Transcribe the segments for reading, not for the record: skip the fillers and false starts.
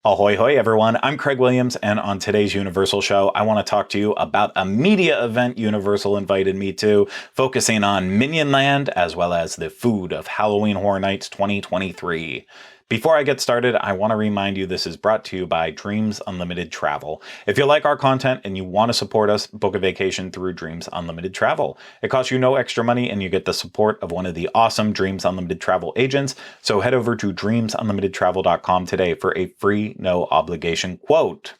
Ahoy hoy everyone, I'm Craig Williams, and on today's Universal show, I want to talk to you about a media event Universal invited me to, focusing on Minion Land as well as the food of Halloween Horror Nights 2023. Before I get started, I want to remind you this is brought to you by Dreams Unlimited Travel. If you like our content and you want to support us, book a vacation through Dreams Unlimited Travel. It costs you no extra money and you get the support of one of the awesome Dreams Unlimited Travel agents. So head over to dreamsunlimitedtravel.com today for a free, no obligation quote.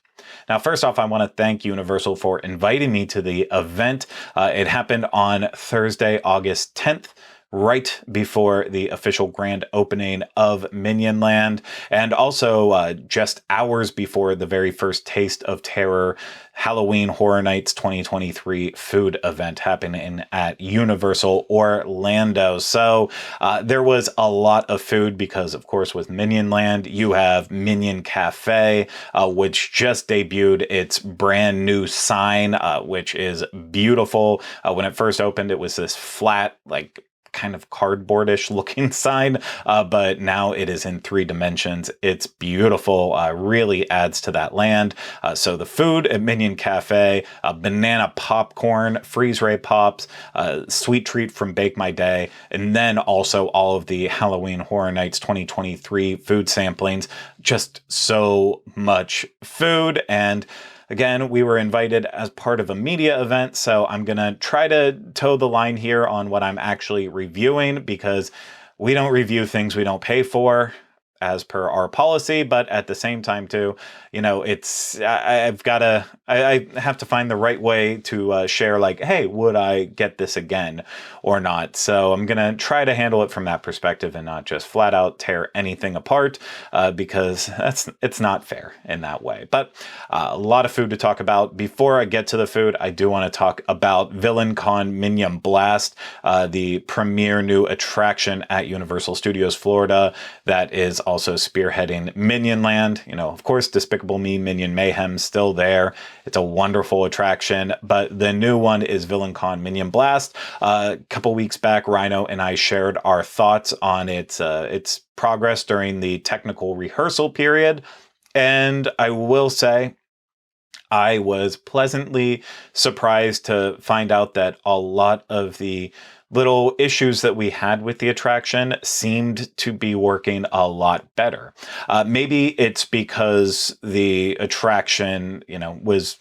Now, first off, I want to thank Universal for inviting me to the event. It happened on Thursday, August 10th. Right before the official grand opening of Minion Land, and also just hours before the very first Taste of Terror Halloween Horror Nights 2023 food event happening at Universal Orlando. So there was a lot of food because, of course, with Minion Land, you have Minion Cafe, which just debuted its brand new sign, which is beautiful. When it first opened, it was this flat, kind of cardboardish looking sign, but now it is in 3 dimensions. It's beautiful, really adds to that land. So the food at Minion Cafe, banana popcorn, freeze ray pops, sweet treat from Bake My Day, and then also all of the Halloween Horror Nights 2023 food samplings. Just so much food. And again, we were invited as part of a media event, so I'm going to try to toe the line here on what I'm actually reviewing, because we don't review things we don't pay for, as per our policy, but at the same time too, I have to find the right way to share, hey, would I get this again or not? So I'm going to try to handle it from that perspective and not just flat out tear anything apart, because it's not fair in that way. But a lot of food to talk about. Before I get to the food, I do want to talk about Villain-Con Minion Blast, the premier new attraction at Universal Studios Florida that is also spearheading Minion Land. Of course, Despicable Me Minion Mayhem still there. It's a wonderful attraction, but the new one is Villain-Con Minion Blast. A couple weeks back, Rhino and I shared our thoughts on its progress during the technical rehearsal period, and I will say I was pleasantly surprised to find out that a lot of the little issues that we had with the attraction seemed to be working a lot better. Maybe it's because the attraction, was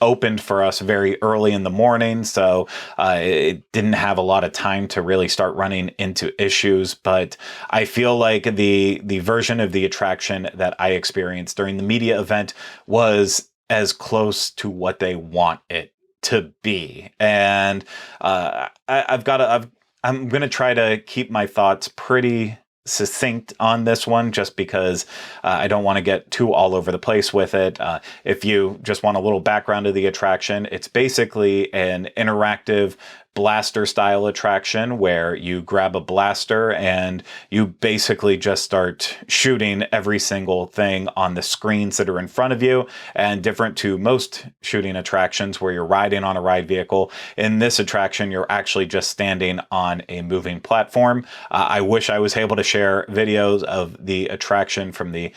opened for us very early in the morning, so it didn't have a lot of time to really start running into issues. But I feel like the version of the attraction that I experienced during the media event was as close to what they want it to be. And I'm going to try to keep my thoughts pretty succinct on this one, just because I don't want to get too all over the place with it. If you just want a little background of the attraction, it's basically an interactive blaster style attraction where you grab a blaster and you basically just start shooting every single thing on the screens that are in front of you. And different to most shooting attractions where you're riding on a ride vehicle, in this attraction you're actually just standing on a moving platform. I wish I was able to share videos of the attraction from the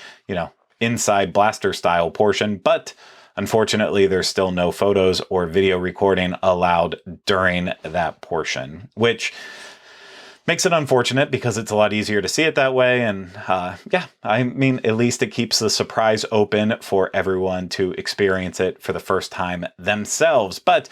inside blaster style portion, but unfortunately, there's still no photos or video recording allowed during that portion, which makes it unfortunate because it's a lot easier to see it that way. And at least it keeps the surprise open for everyone to experience it for the first time themselves. But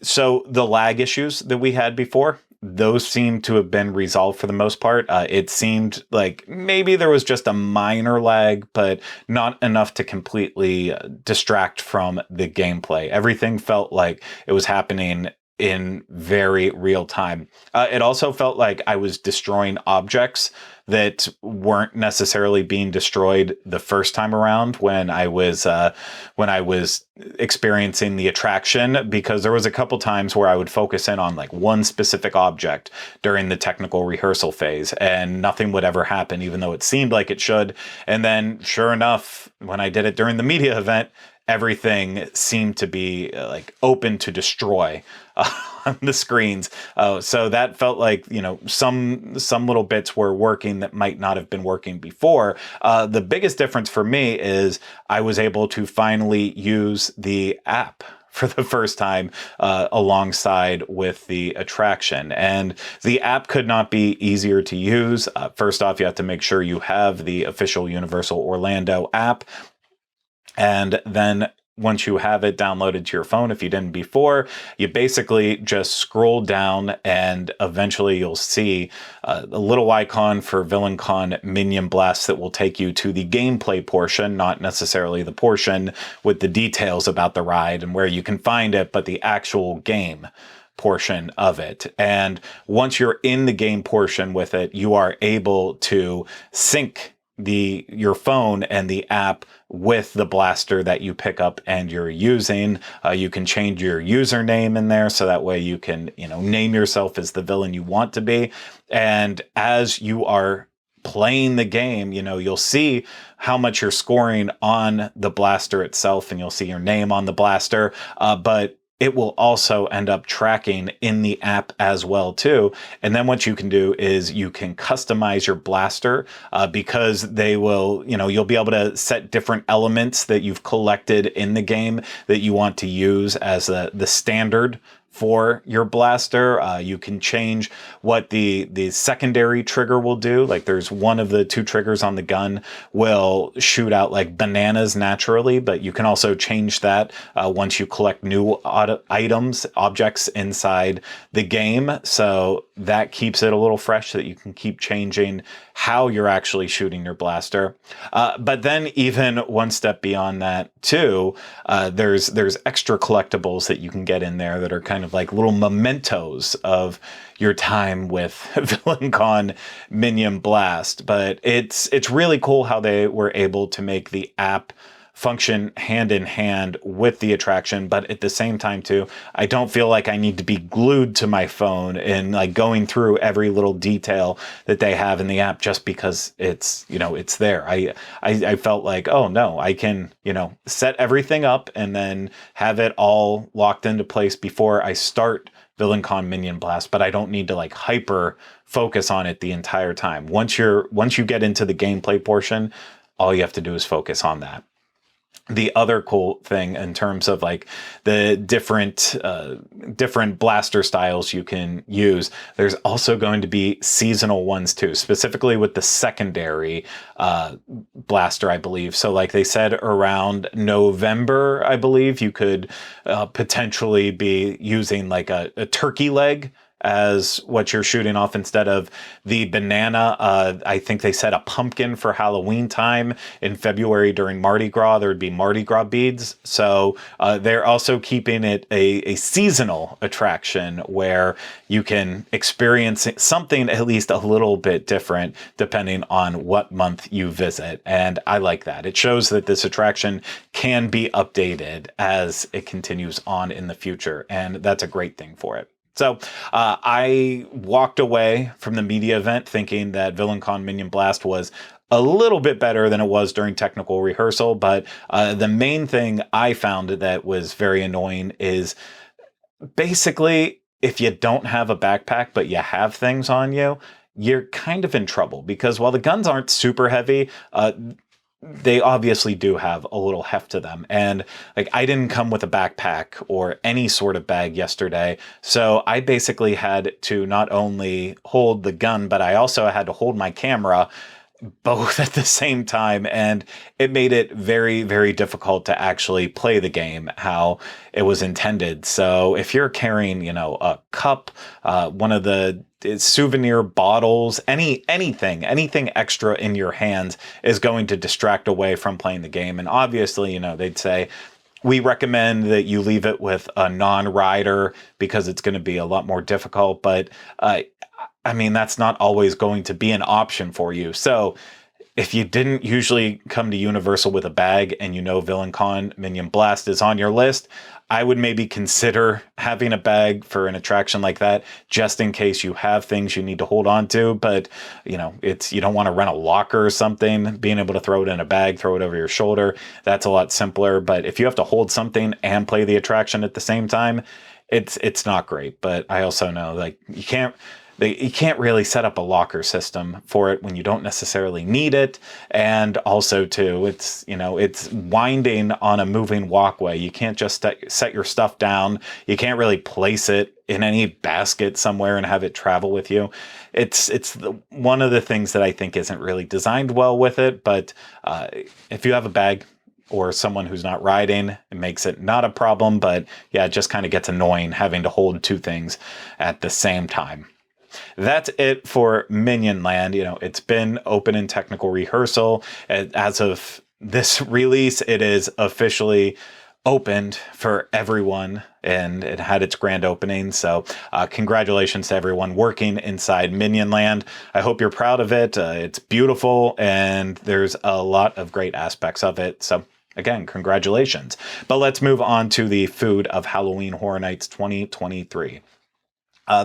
so the lag issues that we had before, those seem to have been resolved for the most part. It seemed like maybe there was just a minor lag, but not enough to completely distract from the gameplay. Everything felt like it was happening in very real time. It also felt like I was destroying objects that weren't necessarily being destroyed the first time around when I was experiencing the attraction, because there was a couple times where I would focus in on one specific object during the technical rehearsal phase and nothing would ever happen, even though it seemed like it should. And then sure enough, when I did it during the media event, everything seemed to be like open to destroy on the screens. So that felt like, you know, some little bits were working that might not have been working before. The biggest difference for me is I was able to finally use the app for the first time alongside with the attraction. And the app could not be easier to use. First off, you have to make sure you have the official Universal Orlando app. And then once you have it downloaded to your phone, if you didn't before, you basically just scroll down and eventually you'll see a little icon for Villain-Con Minion Blast that will take you to the gameplay portion, not necessarily the portion with the details about the ride and where you can find it, but the actual game portion of it. And once you're in the game portion with it, you are able to sync your phone and the app with the blaster that you pick up and you're using. You can change your username in there so that way you can, you know, name yourself as the villain you want to be. And as you are playing the game, you know, you'll see how much you're scoring on the blaster itself and you'll see your name on the blaster. But it will also end up tracking in the app as well too. And then what you can do is you can customize your blaster because they will, you know, you'll be able to set different elements that you've collected in the game that you want to use as the standard for your blaster. You can change what the secondary trigger will do. Like there's one of the two triggers on the gun will shoot out like bananas naturally, but you can also change that once you collect new objects inside the game. So that keeps it a little fresh so that you can keep changing how you're actually shooting your blaster. But then even one step beyond that too, there's extra collectibles that you can get in there that are kind of like little mementos of your time with Villain-Con Minion Blast. But it's really cool how they were able to make the app function hand in hand with the attraction, but at the same time too, I don't feel like I need to be glued to my phone and like going through every little detail that they have in the app just because it's, you know, it's there. I felt like, oh no, I can, you know, set everything up and then have it all locked into place before I start Villain-Con Minion Blast, but I don't need to like hyper focus on it the entire time. Once you get into the gameplay portion, all you have to do is focus on that. The other cool thing in terms of like the different blaster styles you can use, there's also going to be seasonal ones too, specifically with the secondary blaster, I believe. So like they said around November, I believe you could potentially be using like a turkey leg as what you're shooting off instead of the banana. I think they said a pumpkin for Halloween time. In February during Mardi Gras, there would be Mardi Gras beads. So they're also keeping it a seasonal attraction where you can experience something at least a little bit different depending on what month you visit. And I like that. It shows that this attraction can be updated as it continues on in the future. And that's a great thing for it. So I walked away from the media event thinking that Villain-Con Minion Blast was a little bit better than it was during technical rehearsal. But the main thing I found that was very annoying is basically if you don't have a backpack, but you have things on you, you're kind of in trouble because while the guns aren't super heavy, they obviously do have a little heft to them. And like, I didn't come with a backpack or any sort of bag yesterday. So I basically had to not only hold the gun, but I also had to hold my camera both at the same time. And it made it very, very difficult to actually play the game how it was intended. So if you're carrying, you know, a cup, one of the souvenir bottles, anything extra in your hands is going to distract away from playing the game. And obviously, you know, they'd say, we recommend that you leave it with a non-rider because it's going to be a lot more difficult. But I mean, that's not always going to be an option for you. So if you didn't usually come to Universal with a bag and you know Villain-Con Minion Blast is on your list, I would maybe consider having a bag for an attraction like that, just in case you have things you need to hold on to. But, you know, you don't want to rent a locker or something. Being able to throw it in a bag, throw it over your shoulder, that's a lot simpler. But if you have to hold something and play the attraction at the same time, it's not great. But I also know, like, you can't really set up a locker system for it when you don't necessarily need it. And also too, it's winding on a moving walkway. You can't just set your stuff down. You can't really place it in any basket somewhere and have it travel with you. It's one of the things that I think isn't really designed well with it. But if you have a bag, or someone who's not riding, it makes it not a problem. But yeah, it just kind of gets annoying having to hold two things at the same time. That's it for Minion Land. You know, it's been open in technical rehearsal. As of this release, it is officially opened for everyone, and it had its grand opening. So congratulations to everyone working inside Minion Land. I hope you're proud of it. It's beautiful, and there's a lot of great aspects of it. So again, congratulations. But let's move on to the Food of Halloween Horror Nights 2023.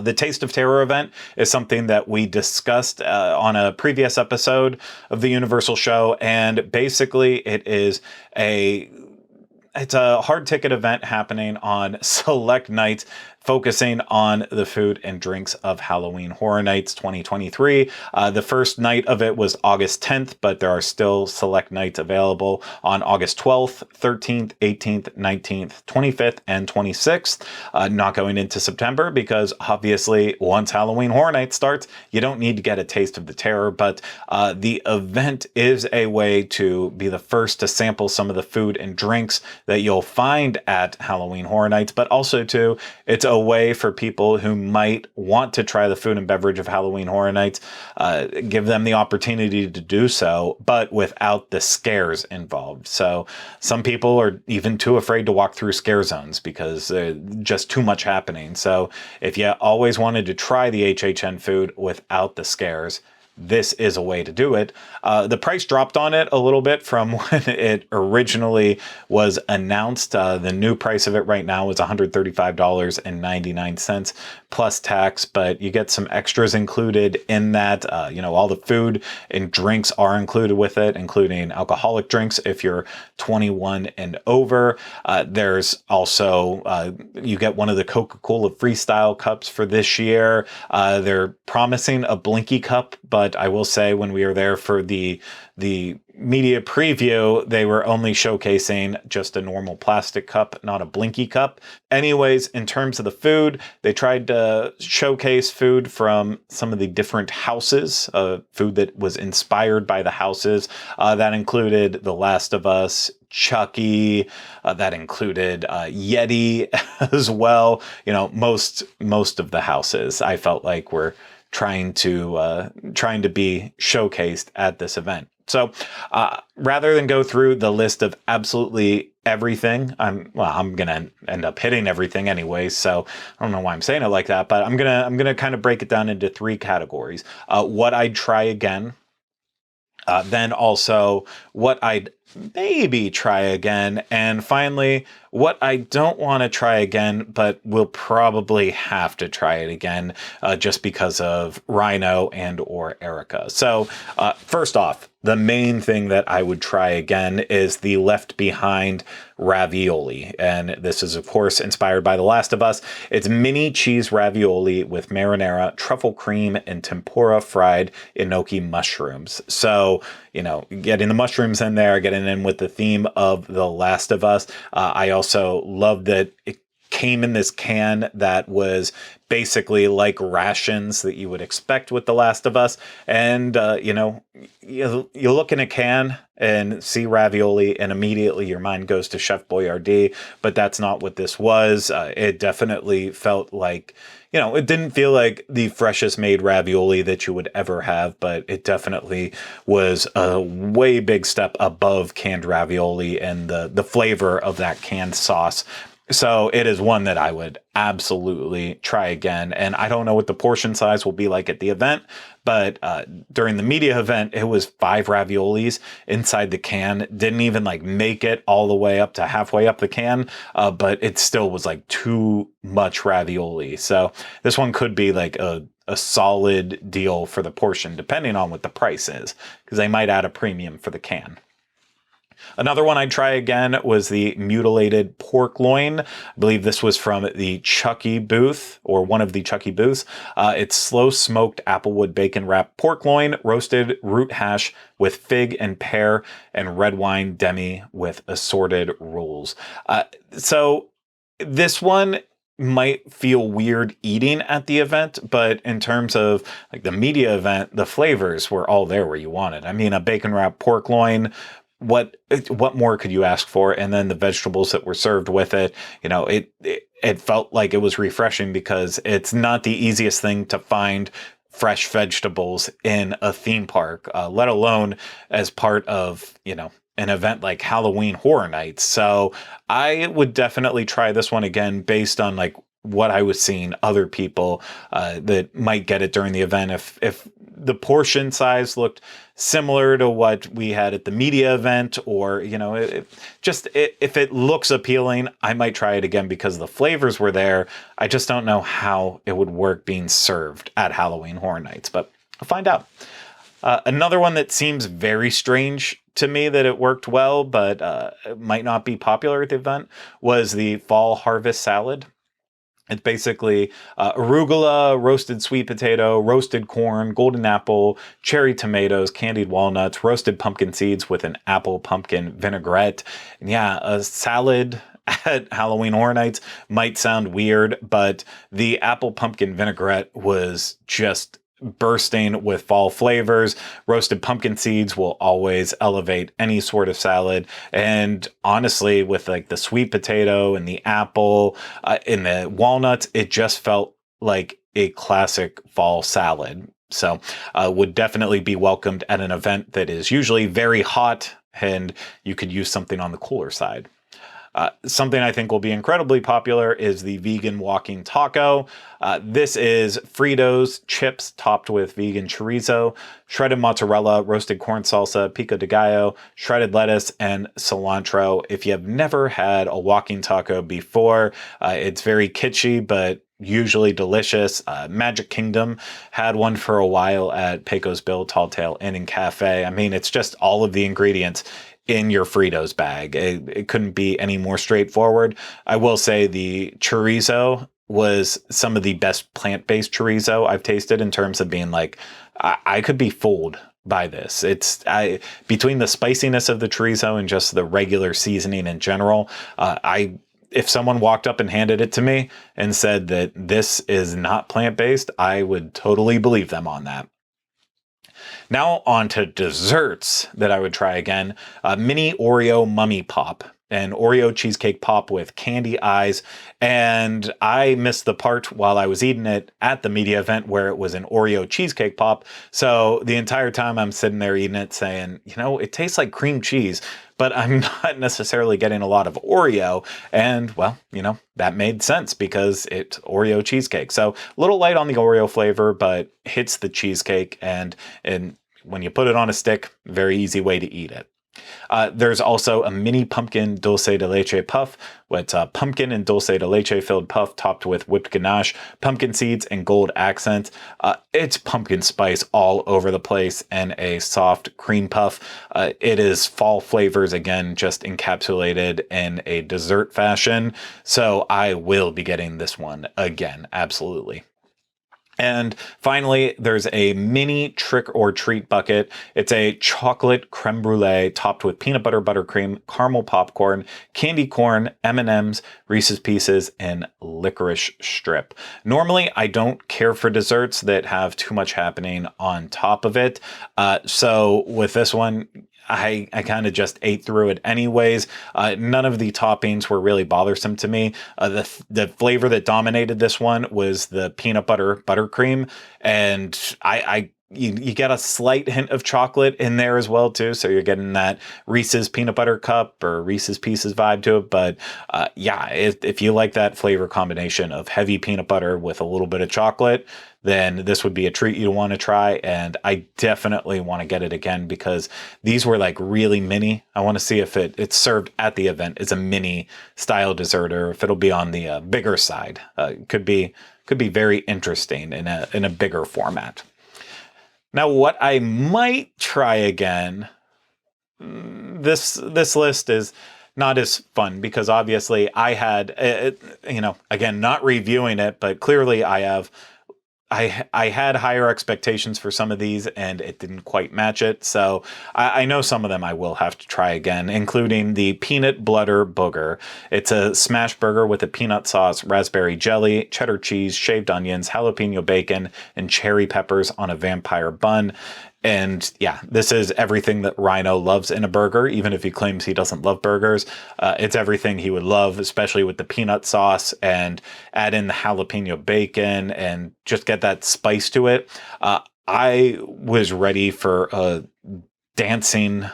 The Taste of Terror event is something that we discussed on a previous episode of the Universal show, and basically it's a hard ticket event happening on select nights, focusing on the food and drinks of Halloween Horror Nights 2023. The first night of it was August 10th, but there are still select nights available on August 12th, 13th, 18th, 19th, 25th, and 26th. Not going into September, because obviously once Halloween Horror Nights starts, you don't need to get a taste of the terror, but the event is a way to be the first to sample some of the food and drinks that you'll find at Halloween Horror Nights, but also too, it's a way for people who might want to try the food and beverage of Halloween Horror Nights, give them the opportunity to do so, but without the scares involved. So some people are even too afraid to walk through scare zones because there's just too much happening. So if you always wanted to try the HHN food without the scares, this is a way to do it. The price dropped on it a little bit from when it originally was announced. The new price of it right now is $135.99 plus tax, but you get some extras included in that. All the food and drinks are included with it, including alcoholic drinks if you're 21 and over. There's also, you get one of the Coca-Cola Freestyle cups for this year. They're promising a Blinky cup, but I will say when we were there for the media preview, they were only showcasing just a normal plastic cup, not a Blinky cup. Anyways, in terms of the food, they tried to showcase food from some of the different houses, food that was inspired by the houses. That included The Last of Us, Chucky, that included Yeti as well. You know, most of the houses I felt like were trying to be showcased at this event. So rather than go through the list of absolutely everything, I'm gonna end up hitting everything anyway. So I don't know why I'm saying it like that, but I'm gonna kind of break it down into three categories: what I'd try again, then also what I'd maybe try again, and finally what I don't want to try again, but will probably have to try it again, just because of Rhino and or Erica. So first off, the main thing that I would try again is the Left Behind ravioli. And this is, of course, inspired by The Last of Us. It's mini cheese ravioli with marinara, truffle cream, and tempura fried enoki mushrooms. So, getting the mushrooms in there, getting in with the theme of The Last of Us. I also love that it came in this can that was basically like rations that you would expect with The Last of Us. And, you look in a can and see ravioli and immediately your mind goes to Chef Boyardee, but that's not what this was. It definitely felt like, it didn't feel like the freshest made ravioli that you would ever have, but it definitely was a way big step above canned ravioli, and the flavor of that canned sauce So it is one that I would absolutely try again. And I don't know what the portion size will be like at the event, but during the media event, it was 5 raviolis inside the can. Didn't even like make it all the way up to halfway up the can, but it still was like too much ravioli. So this one could be like a solid deal for the portion, depending on what the price is, because they might add a premium for the can. Another one I'd try again was the mutilated pork loin. I believe this was from the Chucky booth, or one of the Chucky booths. It's slow smoked applewood bacon wrapped pork loin, roasted root hash with fig and pear, and red wine demi with assorted rolls. So this one might feel weird eating at the event, but in terms of like the media event, the flavors were all there where you wanted. I mean, a bacon wrapped pork loin, what more could you ask for? And then the vegetables that were served with it, you know, it felt like it was refreshing, because it's not the easiest thing to find fresh vegetables in a theme park, let alone as part of, you know, an event like Halloween Horror Nights. So I would definitely try this one again based on like what I was seeing other people that might get it during the event. If the portion size looked similar to what we had at the media event, or, you know, if it looks appealing, I might try it again because the flavors were there. I just don't know how it would work being served at Halloween Horror Nights, but I'll find out. Another one that seems very strange to me that it worked well, but it might not be popular at the event, was the fall harvest salad. It's basically arugula, roasted sweet potato, roasted corn, golden apple, cherry tomatoes, candied walnuts, roasted pumpkin seeds with an apple pumpkin vinaigrette. And yeah, a salad at Halloween Horror Nights might sound weird, but the apple pumpkin vinaigrette was just bursting with fall flavors. Roasted pumpkin seeds will always elevate any sort of salad. And honestly, with like the sweet potato and the apple and the walnuts, it just felt like a classic fall salad. So would definitely be welcomed at an event that is usually very hot, and you could use something on the cooler side. Something I think will be incredibly popular is the vegan walking taco. This is Fritos chips topped with vegan chorizo, shredded mozzarella, roasted corn salsa, pico de gallo, shredded lettuce, and cilantro. If you have never had a walking taco before, it's very kitschy, but usually delicious. Magic Kingdom had one for a while at Pecos Bill, Tall Tale Inn and Cafe. I mean, it's just all of the ingredients in your Fritos bag. It couldn't be any more straightforward. I will say the chorizo was some of the best plant-based chorizo I've tasted, in terms of being like, I could be fooled by this. Between the spiciness of the chorizo and just the regular seasoning in general, if someone walked up and handed it to me and said that this is not plant-based, I would totally believe them on that. Now on to desserts that I would try again. Mini Oreo Mummy Pop, an Oreo cheesecake pop with candy eyes. And I missed the part while I was eating it at the media event where it was an Oreo cheesecake pop. So the entire time I'm sitting there eating it saying, you know, it tastes like cream cheese, but I'm not necessarily getting a lot of Oreo. And well, you know, that made sense because it's Oreo cheesecake. So a little light on the Oreo flavor, but hits the cheesecake. And when you put it on a stick, very easy way to eat it. There's also a mini pumpkin dulce de leche puff. It's a pumpkin and dulce de leche filled puff topped with whipped ganache, pumpkin seeds, and gold accents. It's pumpkin spice all over the place and a soft cream puff. It is fall flavors again, just encapsulated in a dessert fashion. So I will be getting this one again, absolutely. And finally, there's a mini trick or treat bucket. It's a chocolate creme brulee topped with peanut butter buttercream, caramel popcorn, candy corn, M&Ms, Reese's Pieces, and licorice strip. Normally, I don't care for desserts that have too much happening on top of it. So with this one, I kind of just ate through it anyways. None of the toppings were really bothersome to me. The flavor that dominated this one was the peanut butter buttercream, and I you get a slight hint of chocolate in there as well too, so you're getting that Reese's peanut butter cup or Reese's Pieces vibe to it. But yeah, if you like that flavor combination of heavy peanut butter with a little bit of chocolate, then this would be a treat you want to try. And I definitely want to get it again because these were like really mini. I want to see if it's served at the event as a mini style dessert or if it'll be on the bigger side. Could be very interesting in a bigger format. Now, what I might try again, this list is not as fun because obviously I had, again, not reviewing it, but clearly I had higher expectations for some of these and it didn't quite match it. So I know some of them I will have to try again, including the peanut butter booger. It's a smash burger with a peanut sauce, raspberry jelly, cheddar cheese, shaved onions, jalapeno bacon, and cherry peppers on a vampire bun. And yeah, this is everything that Rhino loves in a burger, even if he claims he doesn't love burgers. It's everything he would love, especially with the peanut sauce, and add in the jalapeno bacon and just get that spice to it. I was ready for a dancing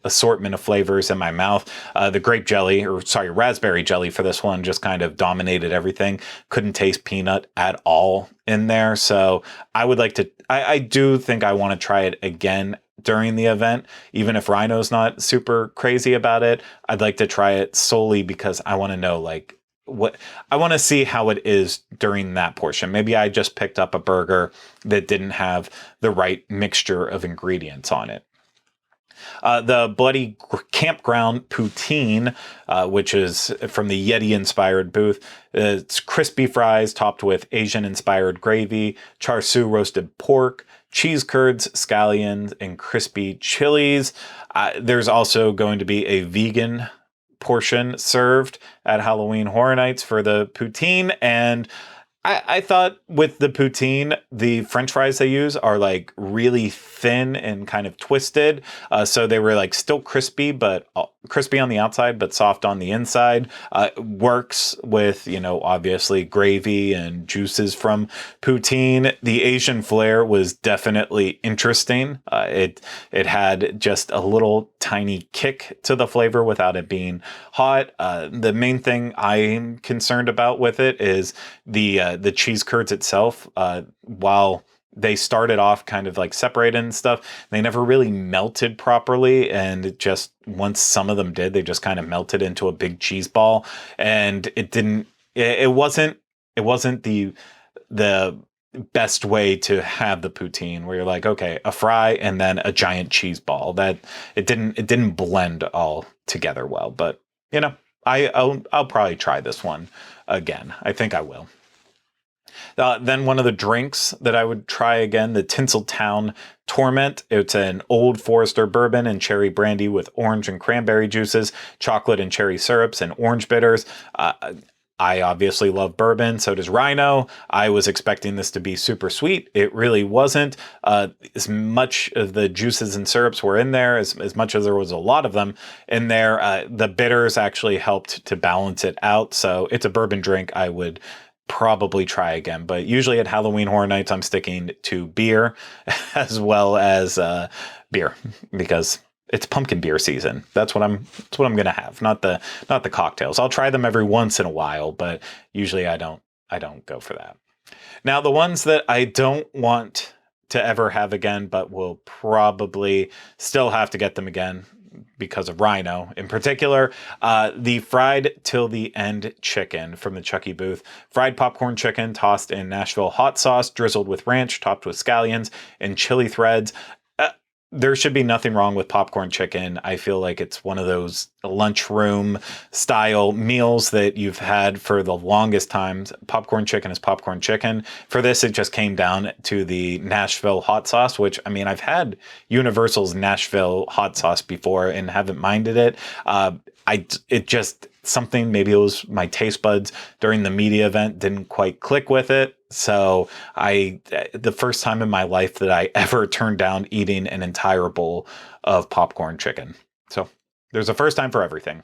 assortment of flavors in my mouth. The raspberry jelly for this one just kind of dominated everything. Couldn't taste peanut at all in there. So I would like to, I do think I want to try it again during the event. Even if Rhino's not super crazy about it, I'd like to try it solely because I want to know I want to see how it is during that portion. Maybe I just picked up a burger that didn't have the right mixture of ingredients on it. The Bloody Campground Poutine, which is from the Yeti-inspired booth. It's crispy fries topped with Asian-inspired gravy, char siu roasted pork, cheese curds, scallions, and crispy chilies. There's also going to be a vegan portion served at Halloween Horror Nights for the poutine, and I thought with the poutine, the French fries they use are like really thin and kind of twisted. So they were like still crispy, but crispy on the outside, but soft on the inside. Works with, obviously gravy and juices from poutine. The Asian flair was definitely interesting. It had just a little tiny kick to the flavor without it being hot. The main thing I'm concerned about with it is the cheese curds itself. While they started off kind of like separated and stuff, they never really melted properly, and it just, once some of them did, they just kind of melted into a big cheese ball, and it wasn't the best way to have the poutine, where you're like, okay, a fry and then a giant cheese ball. That it didn't blend all together well. But I'll probably try this one again. I think I will. Then one of the drinks that I would try again, the Tinseltown Torment. It's an Old Forester bourbon and cherry brandy with orange and cranberry juices, chocolate and cherry syrups, and orange bitters. I obviously love bourbon, so does Rhino. I was expecting this to be super sweet. It really wasn't. As much of the juices and syrups were in there, as much as there was a lot of them in there, the bitters actually helped to balance it out. So it's a bourbon drink I would probably try again. But usually at Halloween Horror Nights, I'm sticking to beer as well as beer, because it's pumpkin beer season. That's what I'm gonna have. Not the cocktails. I'll try them every once in a while, but usually I don't go for that. Now, the ones that I don't want to ever have again, but will probably still have to get them again because of Rhino in particular, the fried till the end chicken from the Chucky booth. Fried popcorn chicken tossed in Nashville hot sauce, drizzled with ranch, topped with scallions and chili threads. There should be nothing wrong with popcorn chicken. I feel like it's one of those lunchroom style meals that you've had for the longest times. Popcorn chicken is popcorn chicken. For this, it just came down to the Nashville hot sauce, which, I mean, I've had Universal's Nashville hot sauce before and haven't minded it. It just, something, maybe it was my taste buds during the media event didn't quite click with it. So the first time in my life that I ever turned down eating an entire bowl of popcorn chicken. So there's a first time for everything.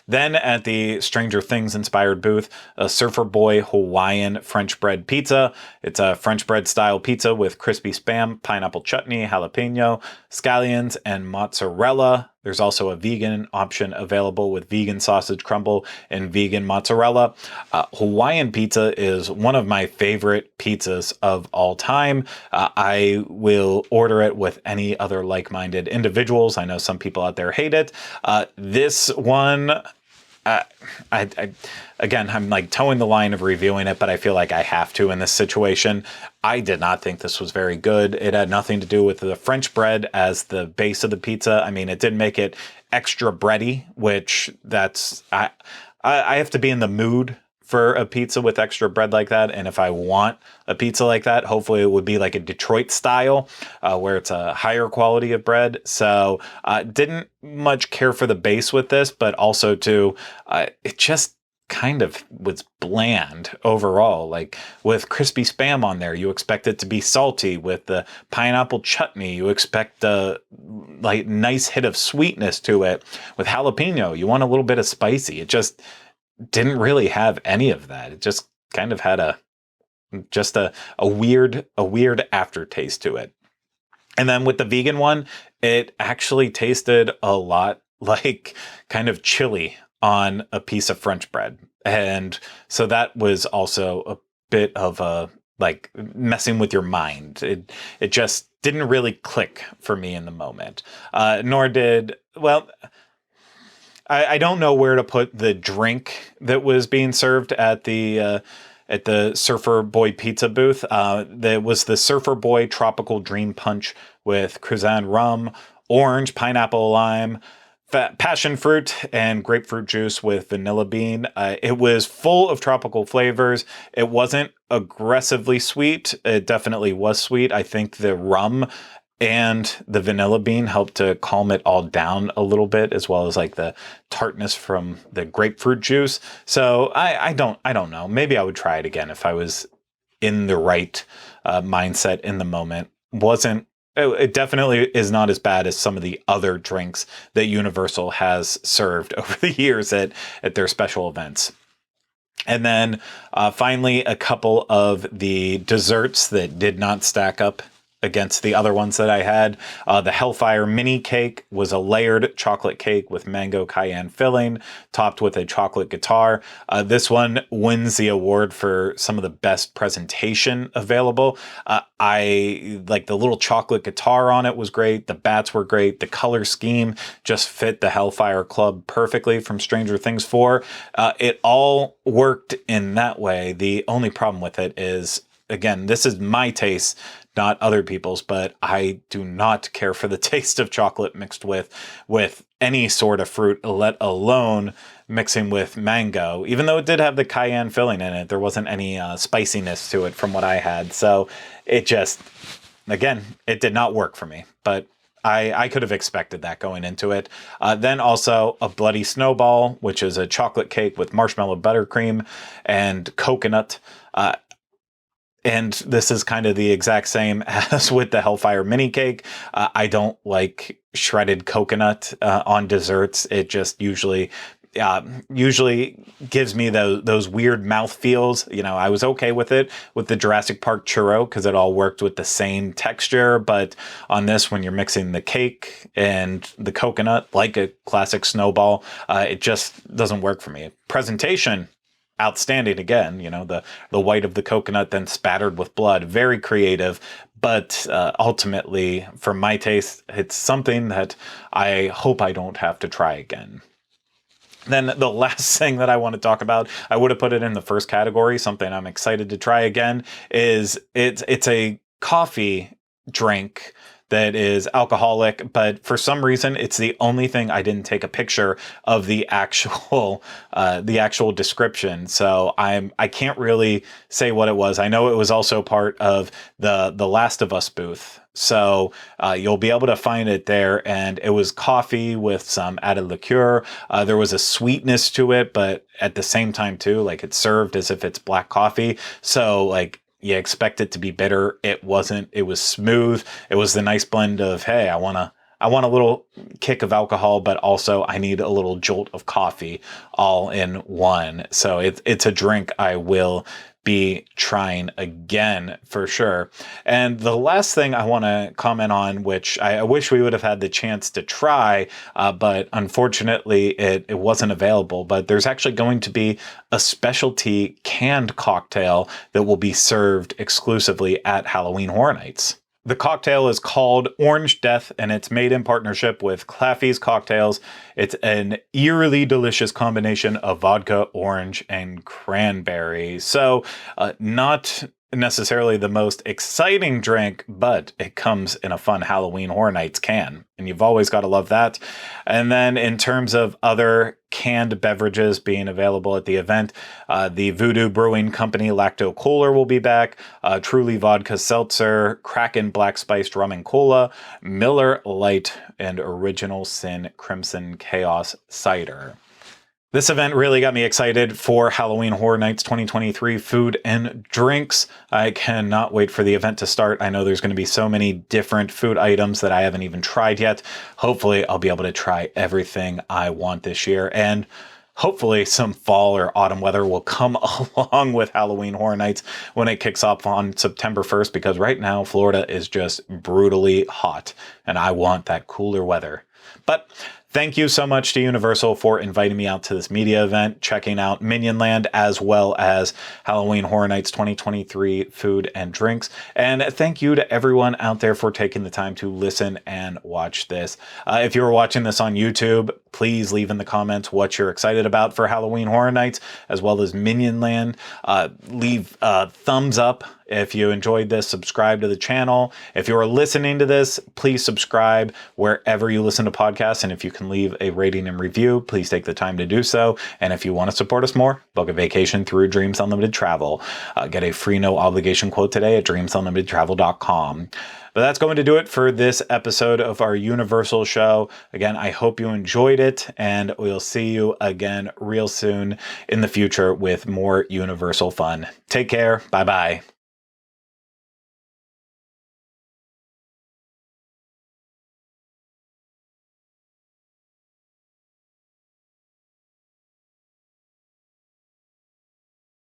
Then at the Stranger Things inspired booth, a Surfer Boy Hawaiian French bread pizza. It's a French bread style pizza with crispy spam, pineapple chutney, jalapeno, scallions, and mozzarella. There's also a vegan option available with vegan sausage crumble and vegan mozzarella. Hawaiian pizza is one of my favorite pizzas of all time. I will order it with any other like-minded individuals. I know some people out there hate it. This one, again, I'm like towing the line of reviewing it, but I feel like I have to in this situation. I did not think this was very good. It had nothing to do with the French bread as the base of the pizza. I mean, it did make it extra bready, which I have to be in the mood for a pizza with extra bread like that. And if I want a pizza like that, hopefully it would be like a Detroit style, where it's a higher quality of bread. So didn't much care for the base with this, but also too, it just kind of was bland overall. Like with crispy spam on there, you expect it to be salty. With the pineapple chutney, you expect a like nice hit of sweetness to it. With jalapeno, you want a little bit of spicy. It just didn't really have any of that. It just kind of had a weird aftertaste to it. And then with the vegan one, it actually tasted a lot like kind of chili on a piece of French bread. And so that was also a bit of a like messing with your mind. It just didn't really click for me in the moment. Nor did, well, I don't know where to put the drink that was being served at the Surfer Boy pizza booth. There was the Surfer Boy Tropical Dream Punch with Cruzan rum, orange, pineapple, lime, passion fruit, and grapefruit juice with vanilla bean. It was full of tropical flavors. It wasn't aggressively sweet. It definitely was sweet. I think the rum and the vanilla bean helped to calm it all down a little bit, as well as like the tartness from the grapefruit juice. So I don't know. Maybe I would try it again if I was in the right mindset in the moment. It definitely is not as bad as some of the other drinks that Universal has served over the years at their special events. And then finally, a couple of the desserts that did not stack up against the other ones that I had. The Hellfire mini cake was a layered chocolate cake with mango cayenne filling, topped with a chocolate guitar. This one wins the award for some of the best presentation available. I like the little chocolate guitar on it was great. The bats were great. The color scheme just fit the Hellfire Club perfectly from Stranger Things 4. It all worked in that way. The only problem with it is, again, this is my taste, not other people's, but I do not care for the taste of chocolate mixed with any sort of fruit, let alone mixing with mango. Even though it did have the cayenne filling in it, there wasn't any spiciness to it from what I had. So it just, again, it did not work for me, but I could have expected that going into it. Then also a Bloody Snowball, which is a chocolate cake with marshmallow buttercream and coconut. And this is kind of the exact same as with the Hellfire mini cake. I don't like shredded coconut on desserts. It just usually gives me those weird mouth feels. You know, I was okay with it with the Jurassic Park churro because it all worked with the same texture. But on this, when you're mixing the cake and the coconut like a classic Snowball, it just doesn't work for me. Presentation, outstanding again. You know, the white of the coconut then spattered with blood, very creative, but ultimately for my taste, it's something that I hope I don't have to try again. Then the last thing that I want to talk about, I would have put it in the first category, something I'm excited to try again, is it's a coffee drink that is alcoholic, but for some reason it's the only thing I didn't take a picture of the actual description. So I can't really say what it was. I know it was also part of the Last of Us booth. So you'll be able to find it there, and it was coffee with some added liqueur. There was a sweetness to it, but at the same time too, like it served as if it's black coffee. So like, you expect it to be bitter. It wasn't. It was smooth. It was the nice blend of, hey, I want I want a little kick of alcohol, but also I need a little jolt of coffee all in one. So it's a drink I will be trying again for sure. And the last thing I want to comment on, which I wish we would have had the chance to try, but unfortunately it wasn't available, but there's actually going to be a specialty canned cocktail that will be served exclusively at Halloween Horror Nights. The cocktail is called Orange Death, and it's made in partnership with Claffey's Cocktails. It's an eerily delicious combination of vodka, orange, and cranberry. So, not necessarily the most exciting drink, but it comes in a fun Halloween Horror Nights can, and you've always got to love that. And then in terms of other canned beverages being available at the event, the Voodoo Brewing Company Lacto Cooler will be back, Truly Vodka Seltzer, Kraken Black Spiced Rum and Cola, Miller Lite, and Original Sin Crimson Chaos Cider. This event really got me excited for Halloween Horror Nights 2023 food and drinks. I cannot wait for the event to start. I know there's going to be so many different food items that I haven't even tried yet. Hopefully, I'll be able to try everything I want this year. And hopefully some fall or autumn weather will come along with Halloween Horror Nights when it kicks off on September 1st, because right now Florida is just brutally hot and I want that cooler weather. But thank you so much to Universal for inviting me out to this media event, checking out Minion Land, as well as Halloween Horror Nights 2023 food and drinks. And thank you to everyone out there for taking the time to listen and watch this. If you're watching this on YouTube, please leave in the comments what you're excited about for Halloween Horror Nights, as well as Minion Land. Leave a thumbs up if you enjoyed this. Subscribe to the channel. If you're listening to this, please subscribe wherever you listen to podcasts. And if you can leave a rating and review, please take the time to do so. And if you want to support us more, book a vacation through Dreams Unlimited Travel. Get a free no obligation quote today at dreamsunlimitedtravel.com. But that's going to do it for this episode of our Universal show. Again, I hope you enjoyed it, and we'll see you again real soon in the future with more Universal fun. Take care. Bye-bye.